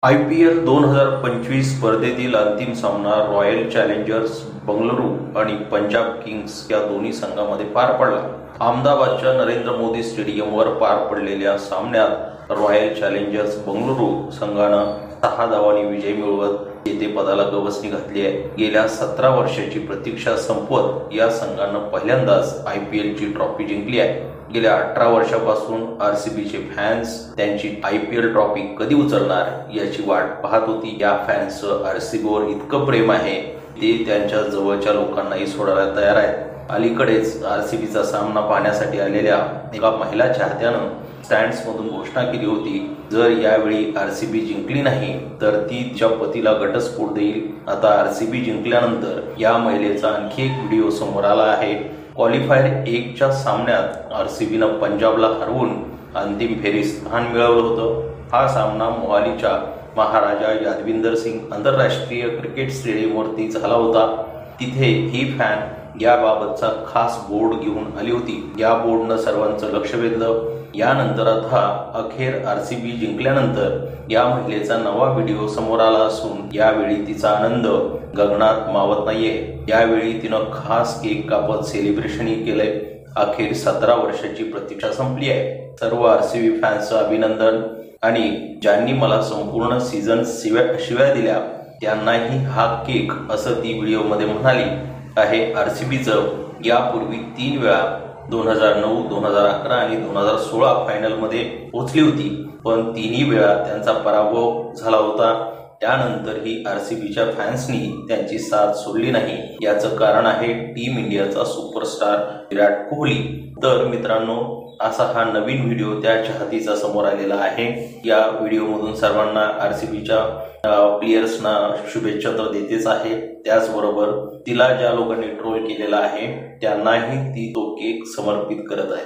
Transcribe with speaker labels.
Speaker 1: IPL 2025 स्पर्धेतील अंतिम सामना रॉयल चॅलेंजर्स बंगळुरू आणि पंजाब किंग्स या दोन्ही संघांमध्ये पार पडला। अहमदाबादच्या नरेंद्र मोदी स्टेडियमवर पार पडलेल्या सामन्यात रॉयल चॅलेंजर्स बंगळुरू संघानं 6 धावांनी विजय मिळवत जेतेपदाला गवसणी घातली आहे। गेल्या 17 वर्षाची प्रतीक्षा संपवत या संघानं पहिल्यांदाच IPL ची ट्रॉफी जिंकली आहे। गेल्या 18 वर्षापासून RCBचे फॅन्स त्यांची IPL ट्रॉफी कधी उचलणार याची वाट पाहत होती। या फॅन्सचं RCBवर इतकं प्रेम आहे ते त्यांच्या जवळच्या लोकांनाही सोडायला तयार आहेत। अलीकडेच RCBचा सामना पाहण्यासाठी आलेल्या एका महिला चाहत्यानं स्टँड्स मधून घोषणा केली होती, जर यावेळी RCB जिंकली नाही तर ती तिच्या पतीला घटस्फोट देईल। आता RCB जिंकल्यानंतर या महिलेचा आणखी एक व्हिडिओ समोर आला आहे। क्वालिफायर 1 च्या सामन्यात RCBनं पंजाबला हरवून अंतिम फेरीत स्थान मिळवलं होतं। हा सामना मोहालीच्या महाराजा यादविंदर सिंग आंतरराष्ट्रीय क्रिकेट स्टेडियमवरती झाला होता। तिथे ही फॅन याबाबतचा खास बोर्ड घेऊन आली होती। या बोर्डनं सर्वांचं लक्ष वेधलं। यानंतर आता अखेर RCB जिंकल्यानंतर या महिलेचा नवा व्हिडिओ समोर आला असून यावेळी तिचा आनंद गगनात मावत नाहीये। यावेळी तिनं खास केक कापत सेलिब्रेशनही केलंय। अखेर 17 वर्षाची प्रतीक्षा संपली आहे। सर्व RCB फॅन्सचं अभिनंदन आणि ज्यांनी मला संपूर्ण सीझन शिव्या दिल्या त्यांनाही हा केक, असं ती व्हिडिओमध्ये म्हणाली आहे। RCBचं यापूर्वी 3 वेळा 2009, 2011 आणि 2016 फायनलमध्ये पोहोचली होती, पण तिन्ही वेळा त्यांचा पराभव झाला होता। त्यानंतरही RCBच्या फॅन्सनी त्यांची साथ सोडली नाही। याचं कारण आहे टीम इंडियाचा सुपरस्टार विराट कोहली। तर मित्रांनो, असा हा नवीन व्हिडिओ त्या चाहतीचा समोर आलेला आहे। या व्हिडिओमधून सर्वांना RCBच्या प्लेयर्सना शुभेच्छा तर देतेच आहे, त्याचबरोबर तिला ज्या लोकांनी ट्रोल केलेला आहे त्यांनाही ती तो केक समर्पित करत आहे।